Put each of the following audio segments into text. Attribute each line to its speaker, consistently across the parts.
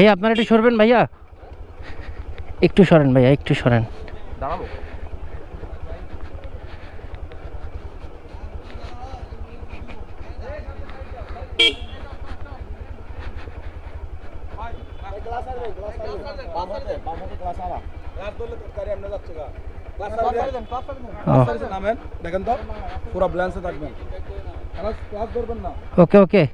Speaker 1: ভাইয়া আপনারা একটু সরবেন ভাইয়া, একটু সরেন ভাইয়া, একটু সরেন।
Speaker 2: দাঁড়াবো। দেখেন তো পুরো ব্যালেন্সে থাকবেন, ক্লাস ধরবেন না।
Speaker 1: ওকে ওকে।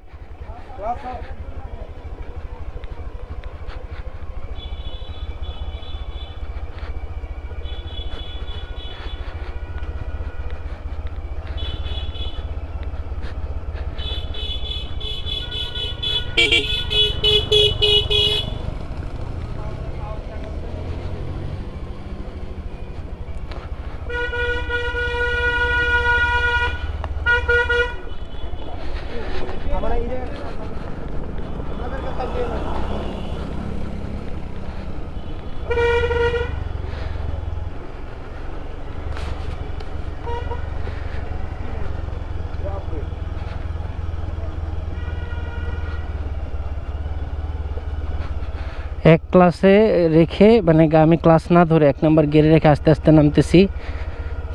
Speaker 1: এক ক্লাসে রেখে মানে আমি ক্লাস না ধরে 1 নম্বর গিয়ারে রেখে আস্তে আস্তে নামতেছি,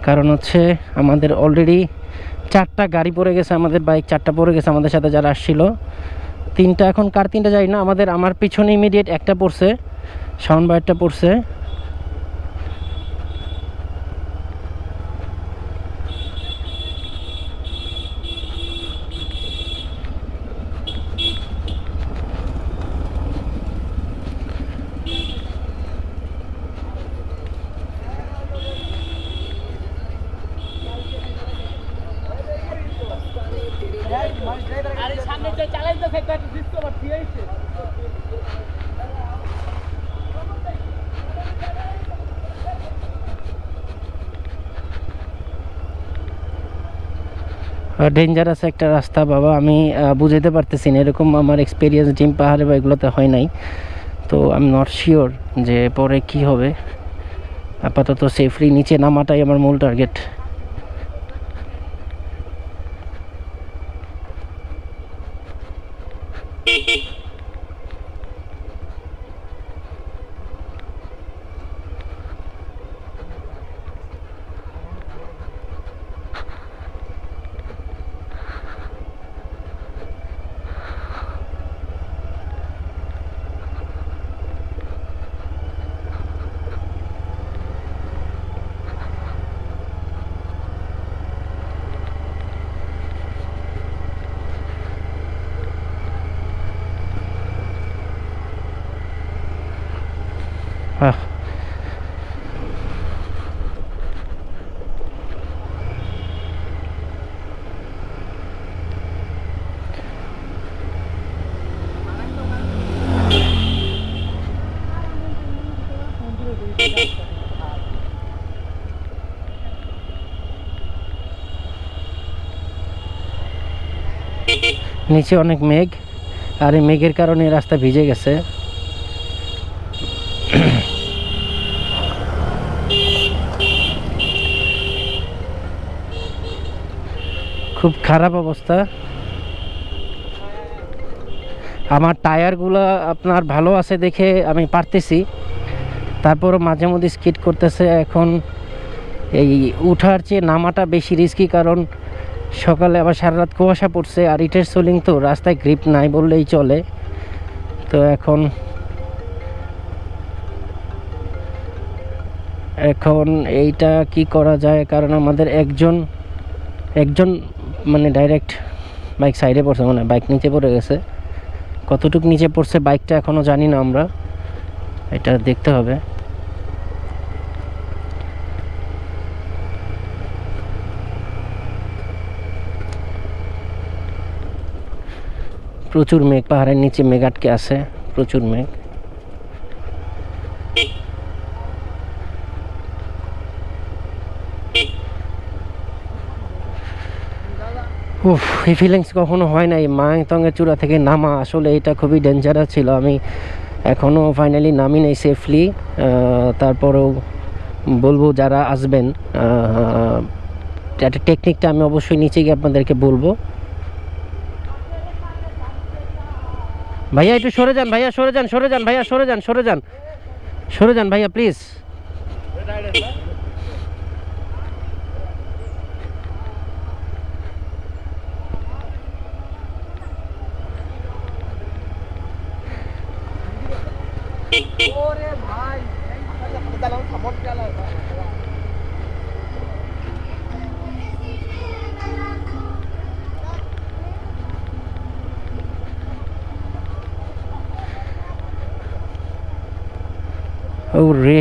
Speaker 1: কারণ হচ্ছে আমাদের অলরেডি 4টা গাড়ি পড়ে গেছে, আমাদের বাইক 4টা পড়ে গেছে আমাদের সাথে যারা আসছিল। 3টা এখন কার 3টা যাই না, আমার পিছনে ইমিডিয়েট একটা পড়ছে, সাউন্ড বাইরটা পড়ছে। ডেঞ্জারাস একটা রাস্তা বাবা, আমি বুঝাইতে পারতেছি না, এরকম আমার এক্সপিরিয়েন্স ডিম পাহাড়ে বা এগুলোতে হয় নাই, তো আমি নট শিওর যে পরে কি হবে। আপাতত সেফলি নিচে নামাটাই আমার মূল টার্গেট। নিচে অনেক মেঘ, আর এই মেঘের কারণে রাস্তা ভিজে গেছে। খুব খারাপ অবস্থা। আমার টায়ারগুলো আপনার ভালো আছে দেখে আমি পারতেছি, তারপরও মাঝে মধ্যে স্কিড করতেছে। এখন এই উঠার চেয়ে নামাটা বেশি রিস্কি, কারণ সকালে আবার সারা রাত কুয়াশা পড়ছে, আর ইটের সোলিং তো রাস্তায় গ্রিপ নাই বললেই চলে। তো এখন এইটা কি করা যায়, কারণ আমাদের একজন মানে ডাইরেক্ট বাইক সাইডে পড়ছে, মানে বাইক নিচে পড়ে গেছে। কতটুকু নিচে পড়ছে বাইকটা এখনও জানি না আমরা, এটা দেখতে হবে। প্রচুর মেঘ, পাহাড়ের নিচে মেঘ আটকে আছে, প্রচুর মেঘ। উফ, এই ফিলিংস কখনো হয় নাই মায়াংতংয়ের চূড়া থেকে নামা। আসলে এটা খুবই ডেঞ্জারাস ছিল। আমি এখনও ফাইনালি নামি নাই সেফলি। তারপরেও বলবো যারা আসবেন, একটা টেকনিকটা আমি অবশ্যই নিচে গিয়ে আপনাদেরকে বলবো। ভাইয়া একটু সরে যান ভাইয়া, সরে যান, সরে যান ভাইয়া, সরে যান, সরে যান, সরে যান ভাইয়া প্লিজ। ওরে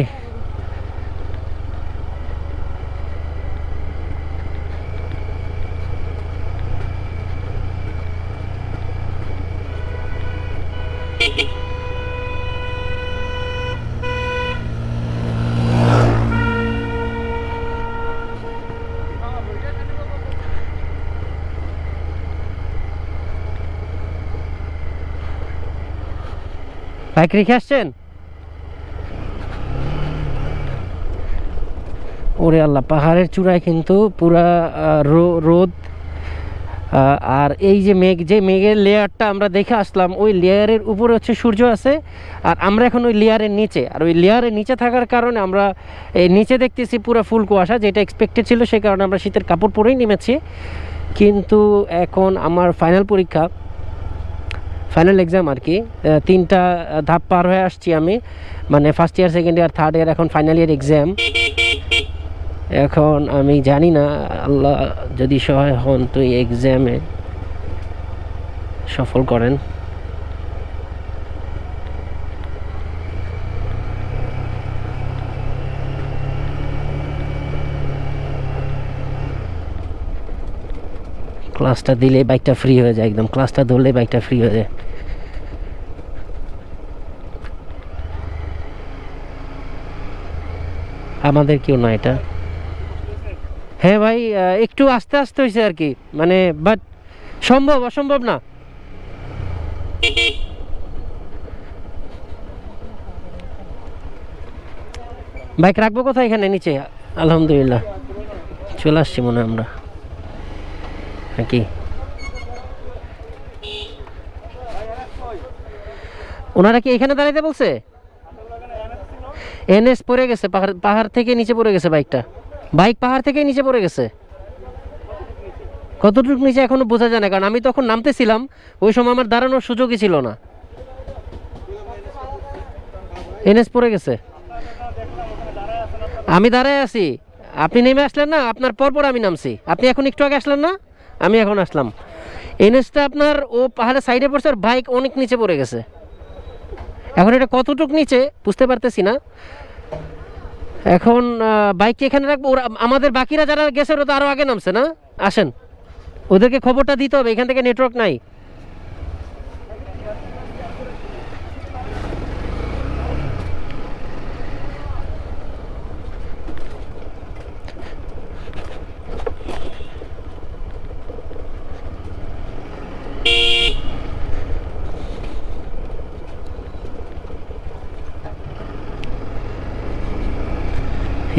Speaker 1: বাইক রেখে আসছেন? ওরে আল্লাহ, পাহাড়ের চূড়ায় কিন্তু পুরা রোদ, আর এই যে মেঘ, যে মেঘের লেয়ারটা আমরা দেখে আসলাম, ওই লেয়ারের উপরে হচ্ছে সূর্য আছে, আর আমরা এখন ওই লেয়ারের নিচে, আর ওই লেয়ারের নিচে থাকার কারণে আমরা এই নিচে দেখতেছি পুরো ফুল কুয়াশা, যেটা এক্সপেক্টেড ছিল, সেই কারণে আমরা শীতের কাপড় পরেই নেমেছি। কিন্তু এখন আমার ফাইনাল পরীক্ষা, ফাইনাল এক্সাম আর কি, 3টা ধাপ পার হয়ে আসছি আমি, মানে first year, second year, third year, এখন ফাইনাল ইয়ার এক্সাম। এখন আমি জানি না, আল্লাহ যদি সহায় হন তো এই এক্সামে সফল করেন। ক্লাসটা দিলে বাইকটা ফ্রি হয়ে যায়, একদম ক্লাসটা ধরলে বাইকটা ফ্রি হয়ে যায়। আমাদের কেউ না এটা। হ্যাঁ ভাই, একটু আস্তে আস্তে হয়েছে আর কি, মানে বাট সম্ভব, অসম্ভব না। বাইক রাখবো কোথায়? এখানে নিচে। আলহামদুলিল্লাহ চলে আসছি মনে হয় আমরা নাকি। ওনারা কি এখানে দাঁড়াইতে বলছে? এনএস পড়ে গেছে, পাহাড় থেকে নিচে পড়ে গেছে বাইকটা, বাইক পাহাড় থেকে নিচে পড়ে গেছে। কতটুকু নিচে এখনো বোঝা যায় না, কারণ আমি তখন নামতেছিলাম, ওই সময় আমার দাঁড়ানোর সুযোগই ছিল না। এনএস পড়ে গেছে, আমি দাঁড়ায় আছি, আপনি নেমে আসলেন না, আপনার পরপর আমি নামছি। আপনি এখন একটু আগে আসলেন না, আমি এখন আসলাম। এনএসটা আপনার ও পাহাড়ের সাইডে পড়ছে, আর বাইক অনেক নিচে পড়ে গেছে। এখন এটা কতটুক নিচে বুঝতে পারতেছি না। এখন বাইককে এখানে রাখবো, ওরা আমাদের বাকিরা যারা গেছে ওরা তো আরও আগে নামছে না। আসেন, ওদেরকে খবরটা দিতে হবে, এখান থেকে নেটওয়ার্ক নাই।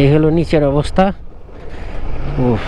Speaker 1: এই হলো নিচের অবস্থা। উফ।